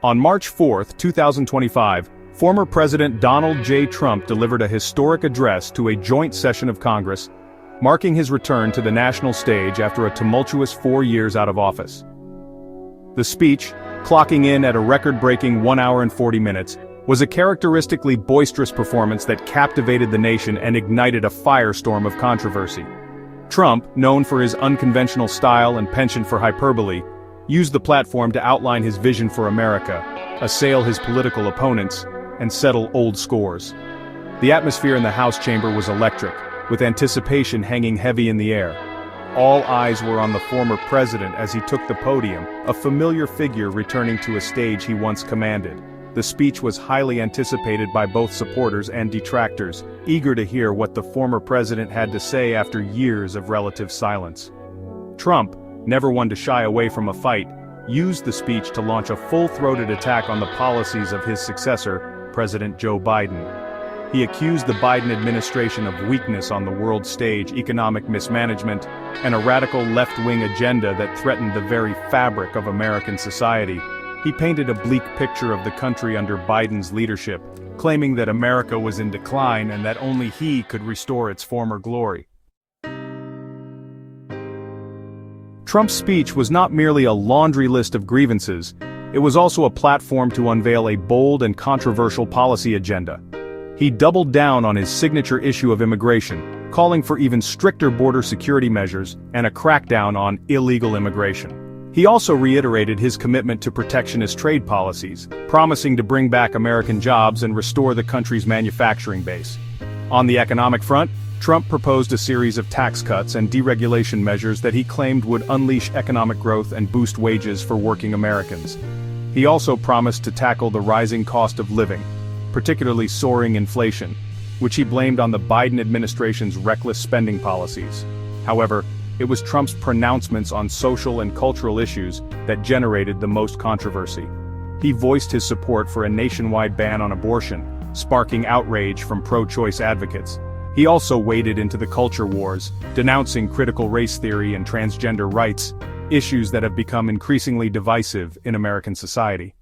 On March 4, 2025, former President Donald J. Trump delivered a historic address to a joint session of Congress, marking his return to the national stage after a tumultuous 4 years out of office. The speech, clocking in at a record-breaking 1 hour and 40 minutes, was a characteristically boisterous performance that captivated the nation and ignited a firestorm of controversy. Trump, known for his unconventional style and penchant for hyperbole, used the platform to outline his vision for America, assail his political opponents, and settle old scores. The atmosphere in the House chamber was electric, with anticipation hanging heavy in the air. All eyes were on the former president as he took the podium, a familiar figure returning to a stage he once commanded. The speech was highly anticipated by both supporters and detractors, eager to hear what the former president had to say after years of relative silence. Trump, never one to shy away from a fight, used the speech to launch a full-throated attack on the policies of his successor, President Joe Biden. He accused the Biden administration of weakness on the world stage, economic mismanagement, and a radical left-wing agenda that threatened the very fabric of American society. He painted a bleak picture of the country under Biden's leadership, claiming that America was in decline and that only he could restore its former glory. Trump's speech was not merely a laundry list of grievances, it was also a platform to unveil a bold and controversial policy agenda. He doubled down on his signature issue of immigration, calling for even stricter border security measures and a crackdown on illegal immigration. He also reiterated his commitment to protectionist trade policies, promising to bring back American jobs and restore the country's manufacturing base. On the economic front, Trump proposed a series of tax cuts and deregulation measures that he claimed would unleash economic growth and boost wages for working Americans. He also promised to tackle the rising cost of living, particularly soaring inflation, which he blamed on the Biden administration's reckless spending policies. However, it was Trump's pronouncements on social and cultural issues that generated the most controversy. He voiced his support for a nationwide ban on abortion, sparking outrage from pro-choice advocates. He also waded into the culture wars, denouncing critical race theory and transgender rights, issues that have become increasingly divisive in American society.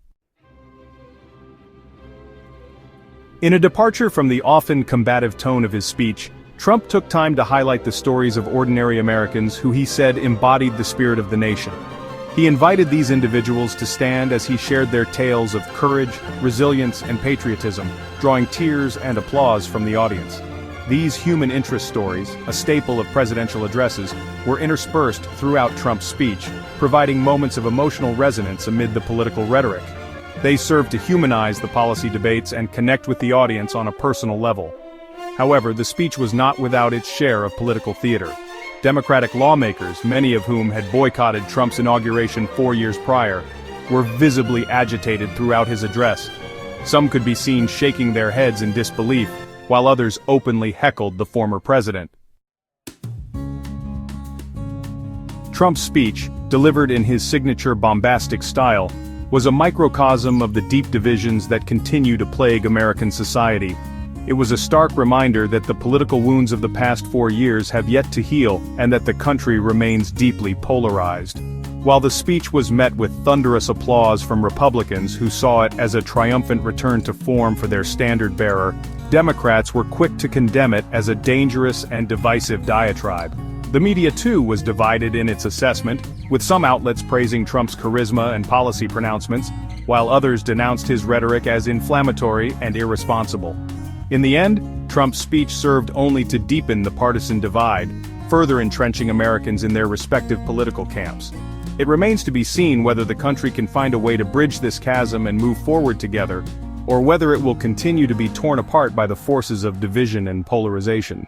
In a departure from the often combative tone of his speech, Trump took time to highlight the stories of ordinary Americans who he said embodied the spirit of the nation. He invited these individuals to stand as he shared their tales of courage, resilience, and patriotism, drawing tears and applause from the audience. These human interest stories, a staple of presidential addresses, were interspersed throughout Trump's speech, providing moments of emotional resonance amid the political rhetoric. They served to humanize the policy debates and connect with the audience on a personal level. However, the speech was not without its share of political theater. Democratic lawmakers, many of whom had boycotted Trump's inauguration 4 years prior, were visibly agitated throughout his address. Some could be seen shaking their heads in disbelief, while others openly heckled the former president. Trump's speech, delivered in his signature bombastic style, was a microcosm of the deep divisions that continue to plague American society. It was a stark reminder that the political wounds of the past 4 years have yet to heal and that the country remains deeply polarized. While the speech was met with thunderous applause from Republicans who saw it as a triumphant return to form for their standard-bearer, Democrats were quick to condemn it as a dangerous and divisive diatribe. The media too was divided in its assessment, with some outlets praising Trump's charisma and policy pronouncements, while others denounced his rhetoric as inflammatory and irresponsible. In the end, Trump's speech served only to deepen the partisan divide, further entrenching Americans in their respective political camps. It remains to be seen whether the country can find a way to bridge this chasm and move forward together, or whether it will continue to be torn apart by the forces of division and polarization.